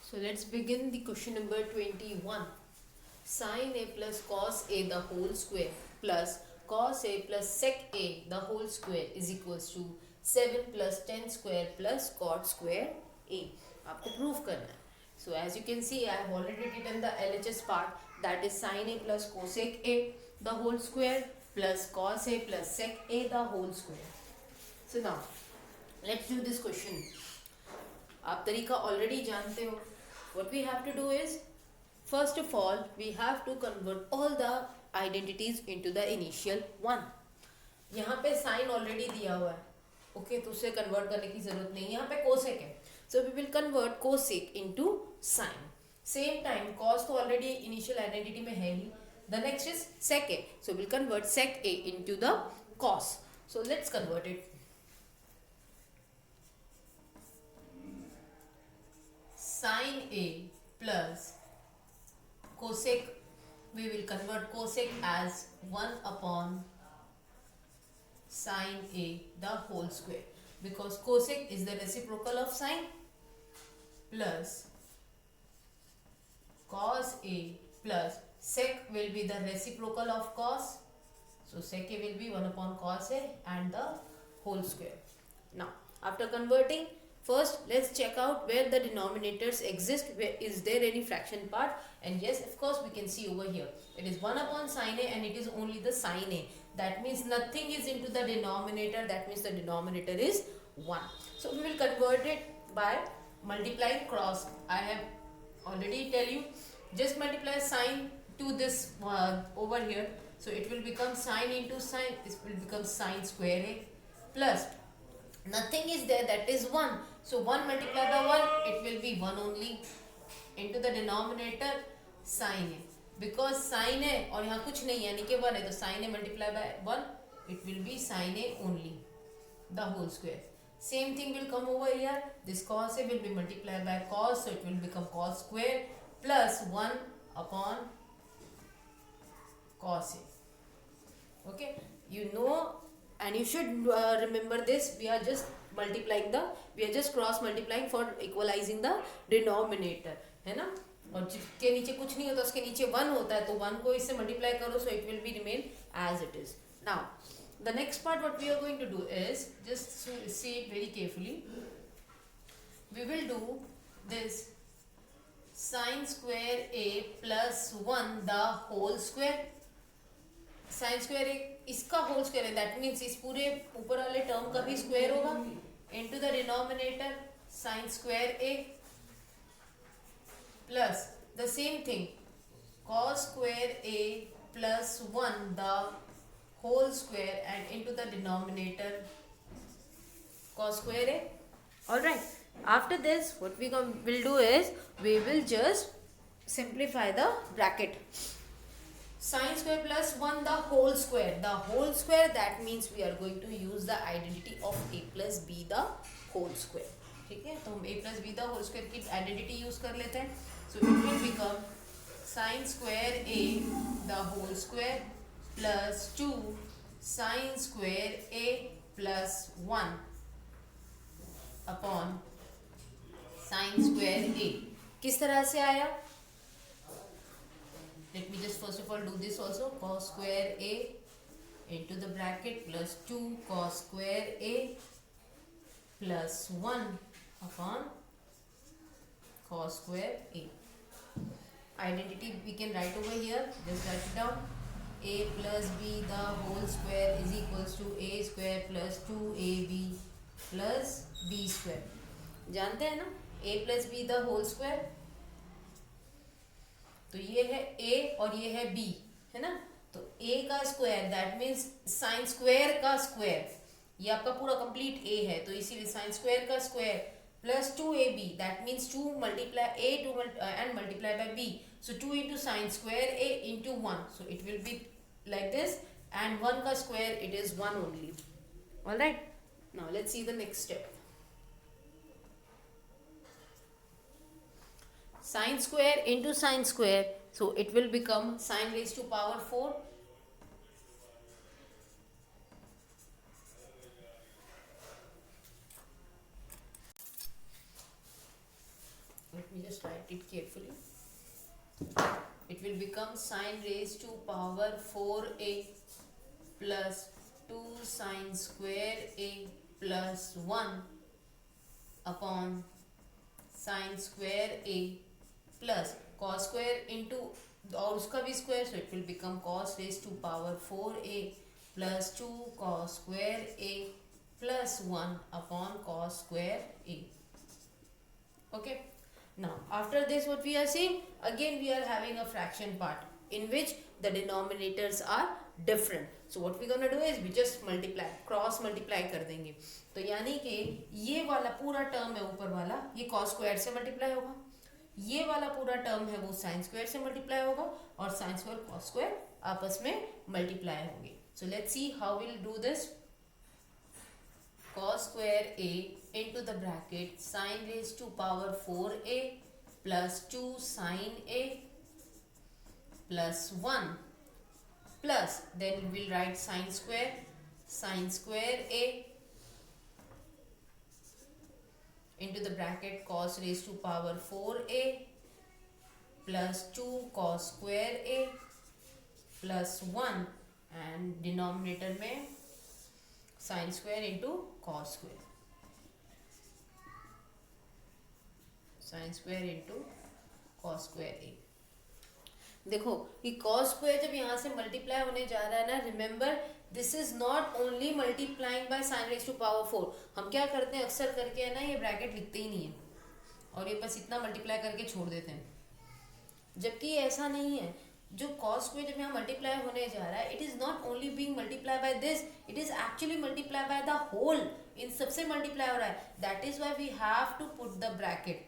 So let's begin the question number 21. Sin a plus cos a the whole square plus cos a plus sec a the whole square is equals to 7 plus 10 square plus cot square a. आपको prove करना है. So as you can see, I have already written the LHS part, that is sin a plus cosec a the whole square plus cos a plus sec a the whole square. So now let's do this question. आप तरीका already जानते हो. What we have to do is, first of all, we have to convert all the identities into the initial one. यहाँ पे sign already दिया हुआ है, okay, तो उसे कन्वर्ट करने की जरूरत नहीं है. यहाँ पे कोसेक है, so we will convert cosec into sine. Same time cos तो ऑलरेडी इनिशियल आइडेंटिटी में है ही. The next is sec A, so will convert sec A into the cos. So let's convert it. Sin A plus cosec, we will convert cosec as 1 upon sin A the whole square, because cosec is the reciprocal of sin, plus cos A plus sec will be the reciprocal of cos, so sec A will be 1 upon cos A and the whole square. Now after converting, first let's check out where the denominators exist. Where is there any fraction part? And yes, of course, we can see over here it is 1 upon sin A and it is only the sin A. That means nothing is into the denominator. That means the denominator is 1. So we will convert it by multiplying cross. I have already tell you, just multiply sine to this over here. So it will become sine into sine. This will become sine square A plus nothing is there, that is 1. So 1 multiplied by 1, it will be 1 only, into the denominator sin A. Because sin A और यहाँ कुछ नहीं यानी कि 1 है, तो sin A multiplied by 1, it will be sin A only, the whole square. Same thing will come over here. This cos A will be multiplied by cos, so it will become cos square plus 1 upon cos A. Okay, you know, and you should remember this. We are just cross multiplying for equalizing the denominator, है ना. और जिसके नीचे कुछ नहीं होता उसके नीचे 1 होता है, तो 1 को इससे मल्टीप्लाई करो, so it will be remain as it is. Now the next part what we are going to do is, just see it very carefully. We will do this sin square A plus 1 the whole square. Sine square इसका whole square है, that means इस पूरे ऊपर वाले term का भी square होगा, into the denominator sine square A plus the same thing cos square A plus 1 the whole square and into the denominator cos square a. All right, after this what we will do is, we will just simplify the bracket. Sin square plus 1 the whole square, that means we are going to use the identity of a plus b the whole square. ठीक है, तो हम a plus b the whole square की identity use कर लेते हैं. So it will become sin square a the whole square plus 2 sin square a plus 1 upon sin square a. किस तरह से आया? Let me just first of all do this also. Cos square a into the bracket plus 2 cos square a plus 1 upon cos square a. Identity we can write over here. Just write it down. A plus b the whole square is equals to a square plus 2ab plus b square. जानते हैं ना, a plus b the whole square. तो ये है a और ये है b, है ना. तो a का square, that means sine square का स्क्वायर, ये आपका पूरा कंप्लीट a है, तो इसीलिए साइन स्क्वायर का square plus 2ab, that means 2 multiply a and multiply by b, so 2 into sine square a into 1, so it will be like this, and 1 का square it is 1 only. Alright, now let's see the next step. Sin square into sin square, so it will become sin raised to power 4 let me just write it carefully. It will become sine raised to power 4a plus 2 sine square a plus 1 upon sine square a plus cos square into और उसका भी square, so it will become cos raised to power 4a plus 2 cos square a plus 1 upon cos square a. Okay, now after this what we are seeing, again we are having a fraction part in which the denominators are different. So what we gonna do is we just multiply, cross multiply कर देंगे. तो यानी कि ये वाला पूरा term है ऊपर वाला, ये cos स्क्वायर से मल्टीप्लाई होगा, ये वाला पूरा टर्म है वो साइन स्क्वायर से मल्टीप्लाई होगा, और साइन स्क्वायर कॉस स्क्वायर आपस में मल्टीप्लाई होंगे. So let's see how will do this. cos square a into the bracket sin raised to power 4a plus 2 sin a plus 1 plus, then we will write sin square a into the bracket cos raised to power 4a plus 2 cos square a plus 1 and denominator में sin square into cos square, sin square into cos square a. देखो कि cos square जब यहाँ से multiply होने जा रहा है ना, remember this is not only multiplying by sine raise to power 4. हम क्या करते हैं अक्सर करके है ना, ये ब्रैकेट लिखते ही नहीं है और ये बस इतना मल्टीप्लाई करके छोड़ देते हैं, जबकि ऐसा नहीं है. जो cos स्क्वायर जब यहाँ मल्टीप्लाई होने जा रहा है, it is not only being multiply by this, it is actually multiply by the whole. इन सबसे मल्टीप्लाई हो रहा है, that is why we have to put the bracket.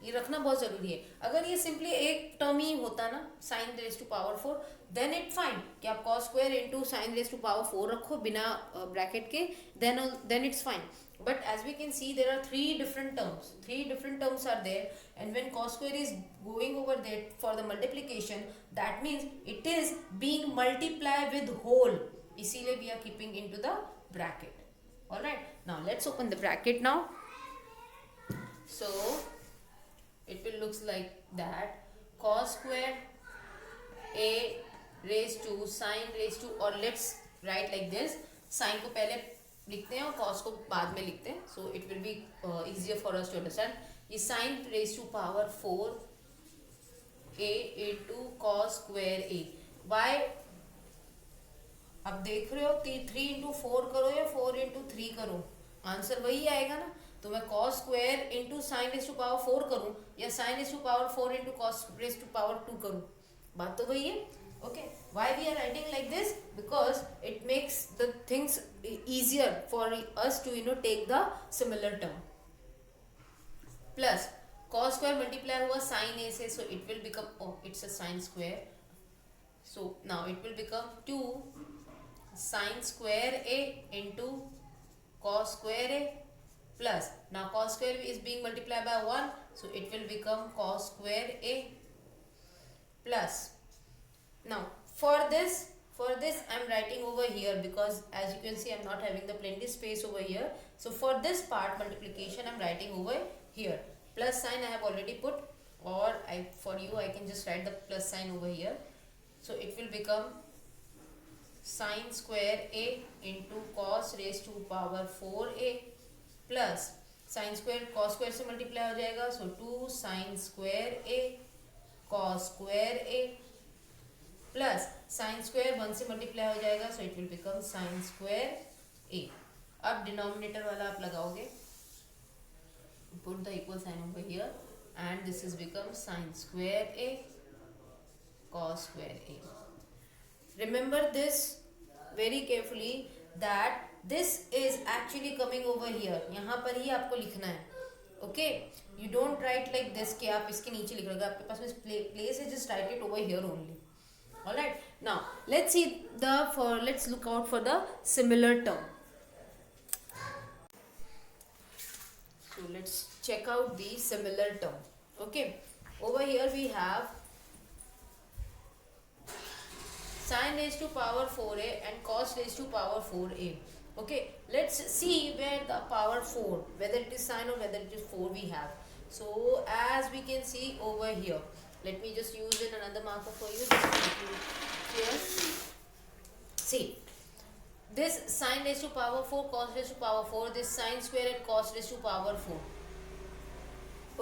ये रखना बहुत जरूरी है. अगर ये सिंपली एक टर्म ही होता ना, sine raise to power 4, then it fine कि आप cos square into sine raise to power 4 रखो बिना ब्रैकेट के, then it's fine. But as we can see, there are three different terms are there, and when cos square is going over there for the multiplication, that means it is being multiplied with whole, इसीलिए we are keeping into the bracket. Alright, now let's open the bracket now. So it will looks like that, cos square a raised to sin raised to, or let's write like this, sin को पहले लिखते हैं और cos को बाद में लिखते हैं, so it will be easier for us to understand. ये sin raised to power 4a into cos square a. Why? अब देख रहे हो 3 into 4 करो या 4 into 3 करो, आंसर वही आएगा ना. तो मैं cos square into sin raised to power 4 करूँ या sin raised to power 4 into cos raised to power 2 करूँ, बात तो वही है. Okay, why we are writing like this? Because it makes the things easier for us to take the similar term. Plus cos square multiply हुआ sin a से, so it will become, oh it's a sin square, so now it will become 2 sin square a into cos square a plus, now cos square is being multiplied by 1, so it will become cos square a plus. Now for this I am writing over here because as you can see I am not having the plenty space over here. So for this part multiplication I am writing over here. Plus sign I have already put, or for you I can just write the plus sign over here. So it will become sin square a into cos raised to power 4a plus sin square cos square से multiply हो जाएगा, so 2 sin square a cos square a plus sin square 1 से multiply हो जाएगा, so it will become sin square a. अब denominator वाला आप लगाओगे, put the equal sign over here, and this is become sin square a cos square a. Remember this very carefully that this is actually coming over here, यहाँ पर ही आपको लिखना है. Okay, you don't write like this कि आप इसके नीचे लिख रहे हो, आपके पास में place है, just write it over here only. Alright, now let's look out for the similar term. So let's check out the similar term. Okay, over here we have sin raised to power 4a and cos raised to power 4a. Okay, let's see where the power 4, whether it is sin or whether it is 4 we have. So as we can see over here, let me just use in another marker for you just to make you clear. See, this sine raised to power 4, cos raised to power 4, this sine square and cos raised to power 4.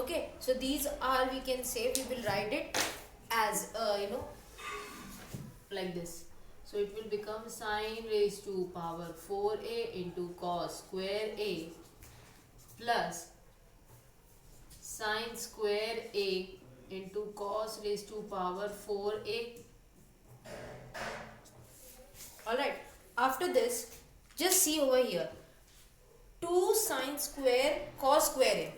Okay, so these are, we can say, we will write it as like this. So it will become sine raised to power 4a into cos square a plus sine square a into cos raised to power 4a. Alright, after this, just see over here, 2 sine square cos square a,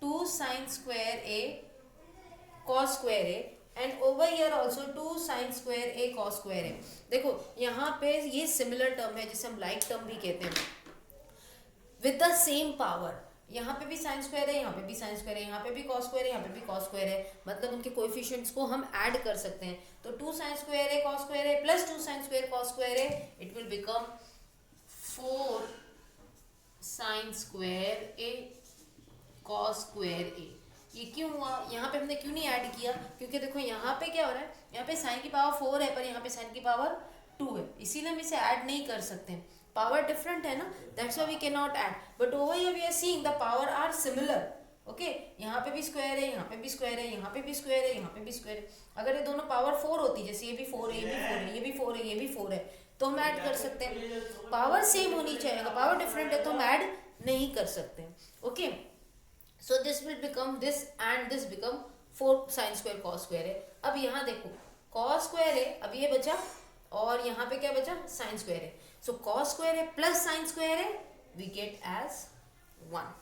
2 sine square a cos square a, and over here also 2 sine square A cos square है. देखो यहाँ पे ये similar term है जिसे हम like term भी कहते हैं, विद द सेम पावर. यहाँ पे भी साइन स्क्वायर है, यहाँ पे भी साइन स्क्वायर है, यहाँ पे भी कॉस स्क्वायर है, यहाँ पे भी कॉस स्क्वायर है, मतलब उनके कोएफिशिएंट्स को हम ऐड कर सकते हैं. तो 2 साइन स्क्वायर ए कॉस स्क्वायर है plus 2 sine square cos square है, it will become 4 sine square A cos square A. ये क्यों हुआ? यहाँ पे हमने क्यों नहीं ऐड किया? क्योंकि देखो यहाँ पे क्या हो रहा है, यहाँ पे साइन की पावर 4 है पर यहाँ पे साइन की पावर 2 है, इसीलिए हम इसे ऐड नहीं कर सकते. पावर डिफरेंट है ना, that's why we can not add. But over here we are seeing the power are similar. Okay, यहाँ पे भी स्क्वायर है, यहाँ पे भी स्क्वायर है, यहाँ पे भी स्क्वायर है, यहाँ पे भी स्क्वायर है. अगर ये दोनों पावर 4 होती, जैसे ये भी 4 है, ये भी 4 है, ये भी 4 है, ये भी 4 है, तो हम ऐड कर सकते हैं. पावर सेम होनी चाहिए, अगर पावर डिफरेंट है तो हम ऐड नहीं कर सकते. Okay, so this will become this and this become 4 sin square cos square है. अब यहाँ देखो cos square है, अब ये बचा, और यहाँ पे क्या बचा, sin square है. so cos square है plus sin square है, we get as 1.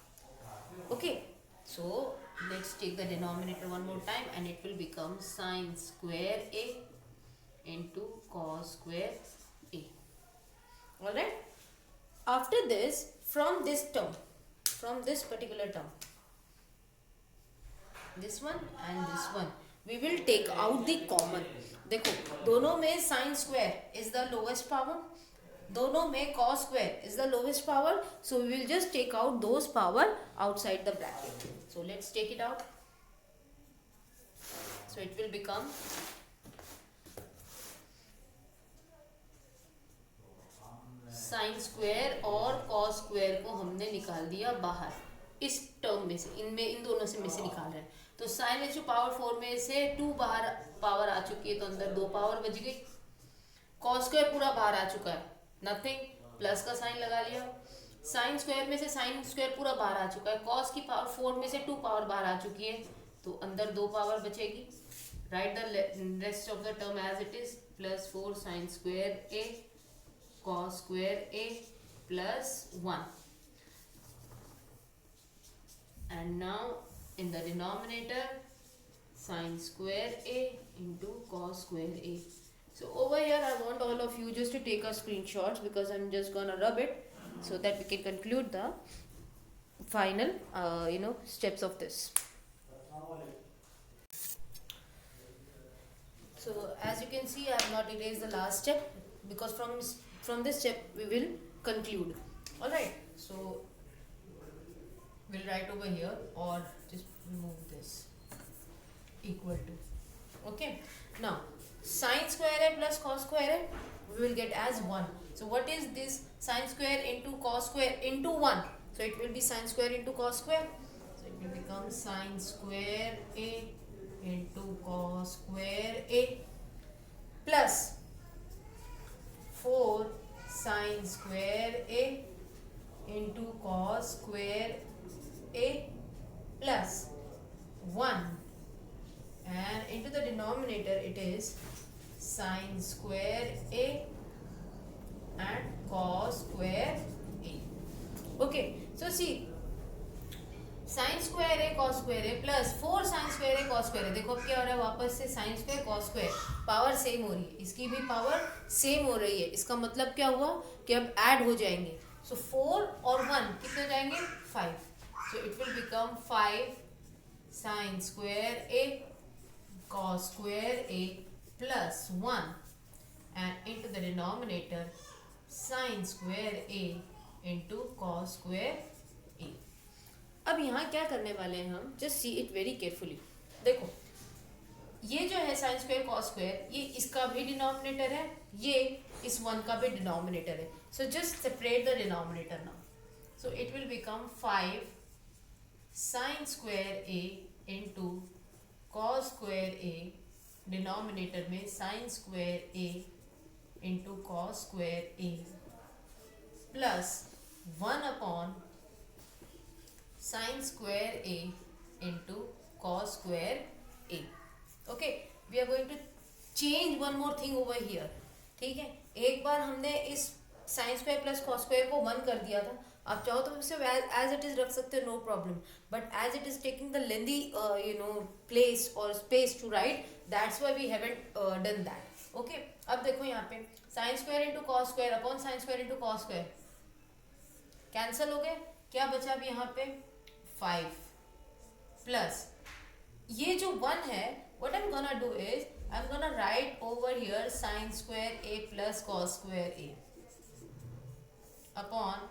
okay, so let's take the denominator one more time and it will become sin square a into cos square a. Alright, after this, from this term, from this particular term, this one and this one, we will take out the common. देखो दोनों में sin square is the lowest power, दोनों में cos square is the lowest power, so we will just take out those power outside the bracket. So let's take it out. So it will become sin square और cos square को हमने निकाल दिया बाहर इस term में से, इनमें इन दोनों से निकाल रहे हैं. तो साइन रेज़ टू पावर 4 में से 2 बाहर पावर आ चुकी है, तो अंदर 2 पावर बच गई. कॉस स्क्वायर पूरा बाहर आ चुका है, नथिंग, प्लस का साइन लगा लिया. साइन स्क्वायर में से साइन स्क्वायर पूरा बाहर आ चुका है, कॉस की पावर 4 में से 2 पावर बाहर आ चुकी है, तो अंदर 2 पावर बचेगी. Write the rest of the term as it is, plus 4 sine square A cos square A plus 1. And now in the denominator, sin square a into cos square a. So over here I want all of you just to take a screenshots because I'm just gonna rub it so that we can conclude the final steps of this. So as you can see, I have not erased the last step because from this step we will conclude. Alright, so we'll write over here or just remove this equal to. Okay, now sin square a plus cos square a we will get as 1. So what is this? Sin square into cos square into 1, so it will be sin square into cos square, so it will become sin square a into cos square a plus 4 sin square a into cos square a plus 1, and into the denominator it is sin square a and cos square a. Okay, so see, sin square a cos square a plus 4 sin square a cos square a. देखो अब क्या हो रहा है, वापस से sin square cos square power same हो रही है, इसकी भी पावर सेम हो रही है. इसका मतलब क्या हुआ कि अब ऐड हो जाएंगे. So 4 और 1 कितने हो जाएंगे, 5. So it will become 5 sin square a cos square a plus 1, and into the denominator sin square a into cos square a. अब यहाँ क्या करने वाले हैं हम, just see it very carefully. देखो ये जो है साइन स्क्वायर कॉस स्क्वायर, ये इसका भी डिनोमिनेटर है, ये इस वन का भी डिनोमिनेटर है। So just separate the denominator now. So it will become 5 sine square A into cos square A, denominator में sine square A into cos square A, plus 1 upon sine square A into cos square A. Okay, we are going to change one more thing over here. ठीक है, एक बार हमने इस sine square plus cos square को 1 कर दिया था, आप चाहो तो इसे एज इट इज रख सकते हो, no problem, but as it is taking the lengthy place और space to write, that's why we haven't done that. Okay, अब देखो यहाँ पे sine square into cos square upon sine square into cos square cancel हो गए, क्या बचा अब यहाँ पे 5 प्लस ये जो 1 है, what I'm gonna do is I'm gonna write over here sin square a plus cos square a upon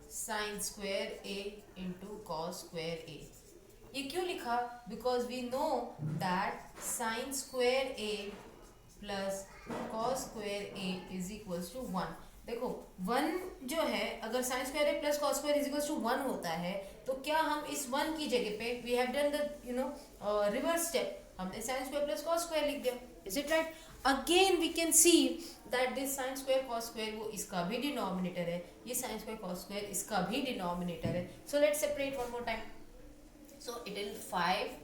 sin square a into cos square a। ये क्यों लिखा? Because we know that sin square a plus cos square a is equals to 1। देखो 1 जो है, अगर sine square A plus cos square is equals to 1 होता है, तो क्या हम इस 1 की जगह पे we have done the reverse step, हमने sine square plus cos square लिख दिया। Is it right? Again we can see that this sine square cos square वो इसका भी डिनोमिनेटर है, ये साइन स्क्वायर कॉस स्क्वायर इसका भी डिनोमिनेटर है। So let's separate one more time. So it will 5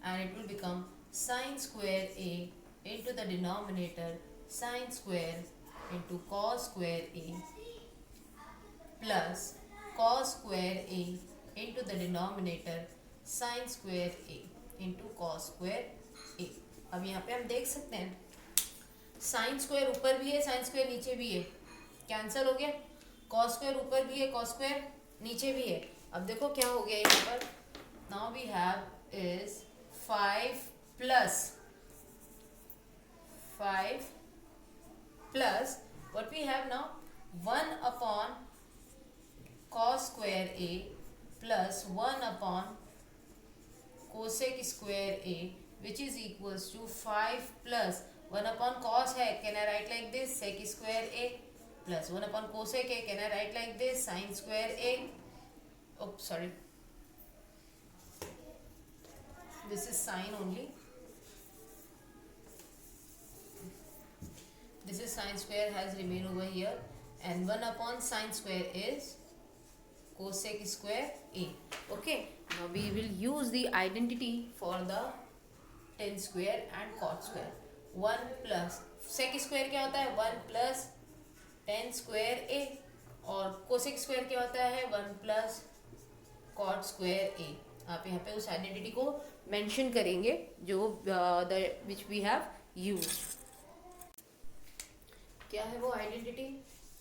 and it will become sin square a into the denominator sin square into cos square a plus cos square a into the denominator sin square a into cos square a। अब यहाँ पे हम देख सकते हैं sine square ऊपर भी है, साइन स्क्वायर नीचे भी है, कैंसिल हो गया। कॉस स्क्वायर ऊपर भी है, कॉस स्क्वायर नीचे भी है। अब देखो क्या हो गया यहाँ पर, now we have is 5 plus 5 plus what we have now 1 upon cos square a plus 1 upon cosec square a which is equals to 5 plus 1 upon cos है, can I write like this sec square a plus 1 upon cosec है, can I write like this sin square a, oh sorry this is sine only, this is sine square has remain over here, and 1 upon sine square is cosec square a। okay, now we will use the identity for the tan square and cot square। 1 plus sec square क्या होता है 1 plus tan square a, और cosec square क्या होता है 1 plus cot square a। आप यहाँ पे उस आइडेंटिटी को मेंशन करेंगे जो विच वी हैव यूज्ड। क्या है वो आइडेंटिटी?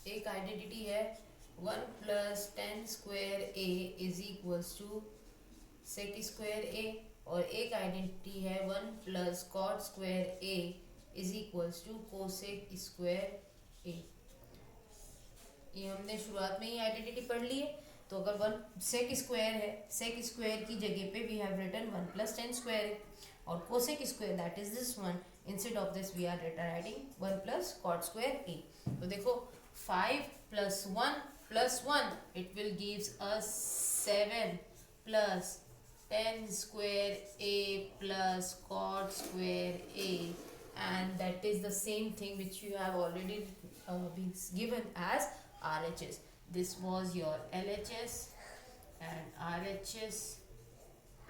एक आइडेंटिटी है 1 plus tan square a is equals to sec square a, और एक आइडेंटिटी है 1 plus cot square a is equals to cosec square a। ये हमने शुरुआत में ही आइडेंटिटी पढ़ ली है। तो अगर 1 सेक स्क्वायर है, सेक स्क्वायर की जगह पे we have written 1 plus tan square है, और cosec square that is this one, instead of this we are writing 1 plus cot square a। तो देखो 5 plus 1 plus 1 it will gives us 7 plus tan square a plus cot square a, and that is the same thing which you have already been given as RHS। This was your LHS and RHS.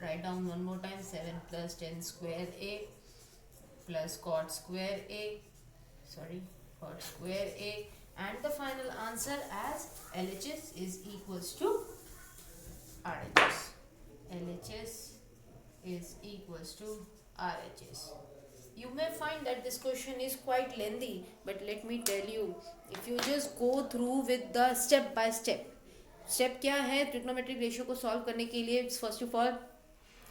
Write down one more time 7 plus tan square a plus cot square a, sorry, cot square a, and the final answer as LHS is equals to RHS। LHS is equals to RHS। You may find that this question is quite lengthy, but let me tell you, if you just go through with the step by step, step क्या है trigonometric ratio को solve करने के लिए, first of all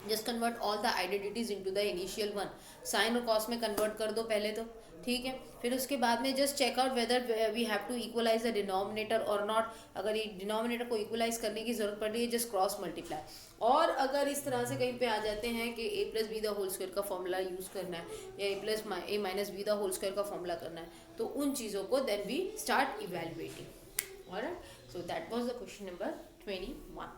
just convert all the identities into the initial one. Sine और cos में convert कर दो पहले, तो ठीक है। फिर उसके बाद में just check out whether we have to equalise the denominator और नॉट। अगर ये डिनोमिनेटर को इक्वलाइज करने की जरूरत पड़ रही है, जस्ट क्रॉस मल्टीप्लाई। और अगर इस तरह से कहीं पे आ जाते हैं कि a plus b the whole square का फॉर्मूला यूज़ करना है या a plus a minus b the whole square का फॉर्मूला करना है, तो उन चीज़ों को then we start evaluating. Alright, so that was the question number 21।